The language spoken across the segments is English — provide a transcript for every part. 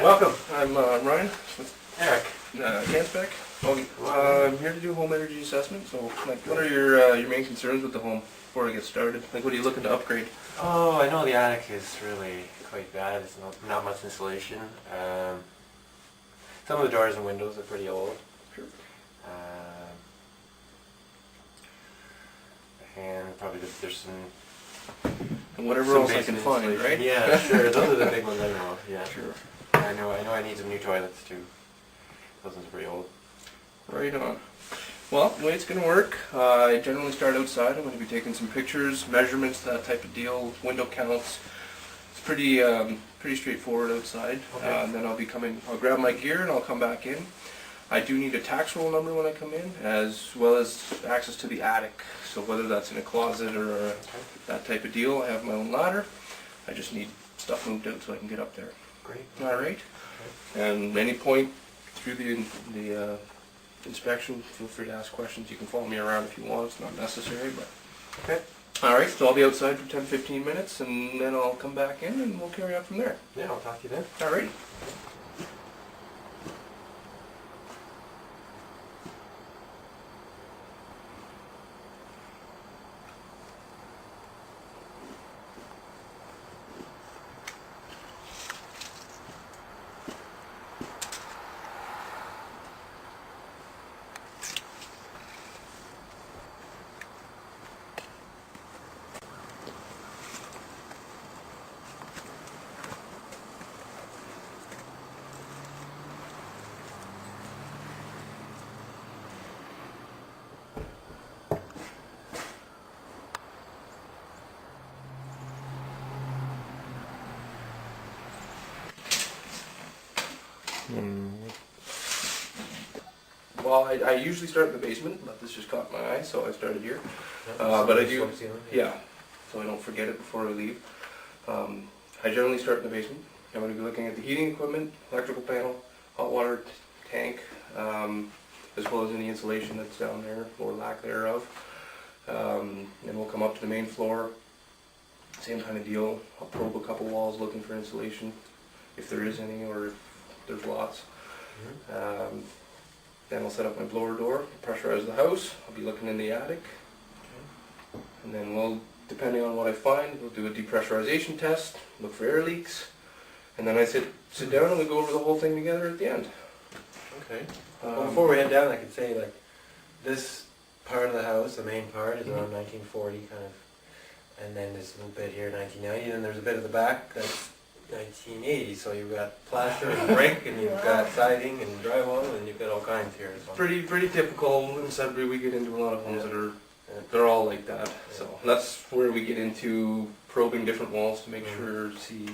Welcome. I'm Ryan with Eric. Canspec. I'm here to do a home energy assessment. So, what are your main concerns with the home before we get started? What are you looking to upgrade? Oh, I know the attic is really quite bad. It's not much insulation. Some of the doors and windows are pretty old. Sure. And probably there's some... And whatever else I can find, right? Yeah, sure. Those are the big ones I know of. Yeah. Sure. I know I need some new toilets too. Those ones are pretty old. Right on. Well, the way it's going to work, I generally start outside. I'm going to be taking some pictures, measurements, that type of deal, window counts. It's pretty straightforward outside. Okay. And then I'll grab my gear and I'll come back in. I do need a tax roll number when I come in, as well as access to the attic. So whether that's in a closet or that type of deal, I have my own ladder. I just need stuff moved out so I can get up there. Great. All right. Okay. And any point through the inspection, feel free to ask questions. You can follow me around if you want. It's not necessary, but okay. All right. So I'll be outside for 10-15 minutes, and then I'll come back in, and we'll carry on from there. Yeah, I'll talk to you then. All right. Well, I usually start in the basement, but this just caught my eye, so I started here. But I do, yeah, so I don't forget it before I leave. I generally start in the basement. I'm going to be looking at the heating equipment, electrical panel, hot water tank, as well as any insulation that's down there, or lack thereof. Then we'll come up to the main floor, same kind of deal. I'll probe a couple walls looking for insulation, if there is any, or if there's lots. Then I'll set up my blower door, pressurize the house. I'll be looking in the attic. And then we'll, depending on what I find, we'll do a depressurization test, look for air leaks. And then I sit down and we go over the whole thing together at the end. Okay. Well, before we head down, I could say, like, this part of the house, the main part, is around 1940 kind of, and then this little bit here, 1990, and there's a bit of the back that's 1980, so you've got plaster and brick, and you've got siding and drywall, and you've got all kinds here. So. Pretty typical. In Sudbury we get into a lot of homes that they're all like that. So that's where we get into probing different walls to make sure to see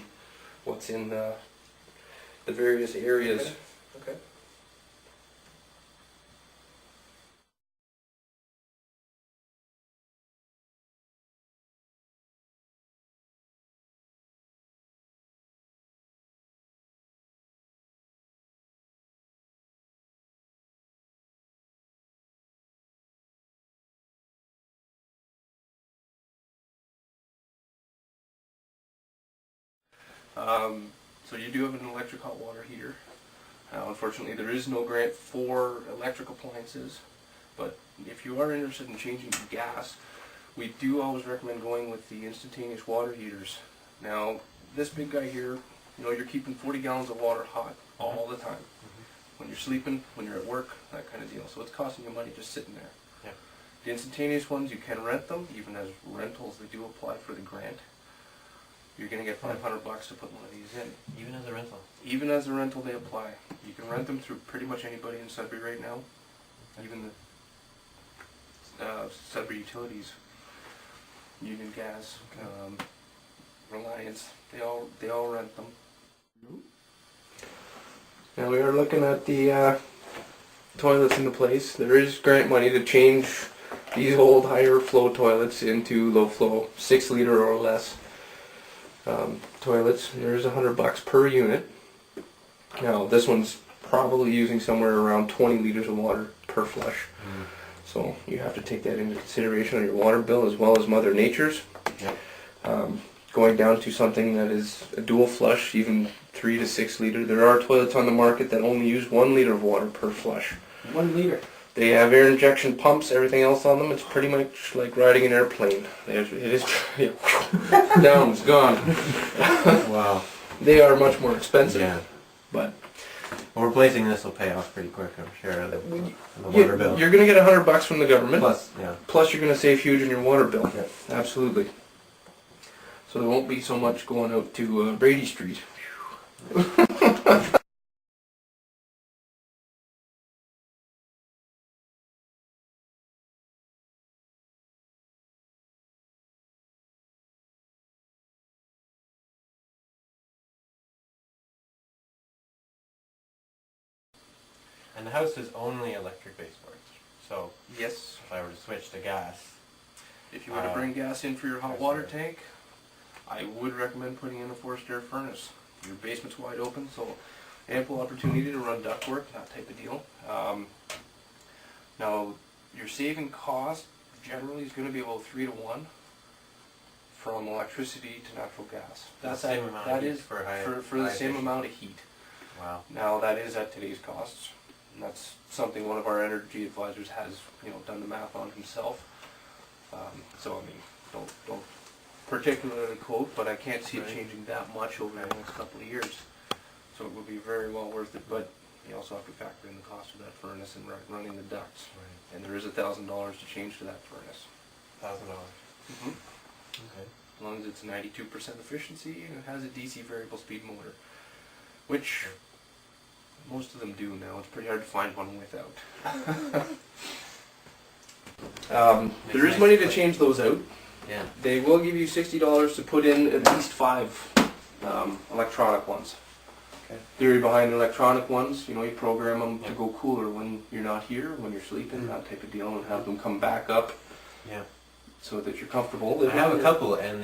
what's in the various areas. Okay. So you do have an electric hot water heater. Unfortunately, there is no grant for electric appliances, but if you are interested in changing to gas, we do always recommend going with the instantaneous water heaters. Now, this big guy here, you're keeping 40 gallons of water hot all the time. When you're sleeping, when you're at work, that kind of deal. So it's costing you money just sitting there. Yeah. The instantaneous ones, you can rent them, even as rentals. They do apply for the grant. You're going to get $500 to put one of these in. Even as a rental? Even as a rental, they apply. You can rent them through pretty much anybody in Sudbury right now. Even the Sudbury Utilities, Union Gas, Reliance, they all rent them. Now we are looking at the toilets into place. There is grant money to change these old higher flow toilets into low flow, 6 liter or less. Toilets. There's $100 per unit. Now this one's probably using somewhere around 20 liters of water per flush. So you have to take that into consideration on your water bill as well as Mother Nature's. Yep. Going down to something that is a dual flush, even 3 to 6 liter. There are toilets on the market that only use 1 liter of water per flush. 1 liter. They have air injection pumps, everything else on them. It's pretty much like riding an airplane. It is yeah, down, it's gone. Wow. They are much more expensive. Yeah. But Well, replacing this will pay off pretty quick, I'm sure, the water bill. you're going to get $100 from the government. Yeah. Plus, you're going to save huge on your water bill. Yeah. Absolutely. So there won't be so much going out to Brady Street. And the house is only electric baseboard, so Yes. if I were to switch to gas, If you were to bring gas in for your hot water tank, I would recommend putting in a forced air furnace. Your basement's wide open, so ample opportunity to run ductwork, that type of deal. Now, your saving cost generally is going to be about 3 to 1 from electricity to natural gas. That's the same amount of that heat is for high the same efficiency. amount of heat. Wow. Now that is at today's costs, and that's something one of our energy advisors has, done the math on himself. So I mean, don't particularly quote, but I can't see it Right. changing that much over the next couple of years. So it would be very well worth it, but you also have to factor in the cost of that furnace and running the ducts. Right. And there is $1,000 to change to that furnace. $1,000. Okay. As long as it's 92% efficiency and it has a DC variable speed motor, which most of them do now. It's pretty hard to find one without. There is money to change those out. Yeah. They will give you $60 to put in at least 5 electronic ones. Okay. Theory behind the electronic ones, you program them to go cooler when you're not here, when you're sleeping, that type of deal, and have them come back up Yeah. so that you're comfortable. I have a couple, and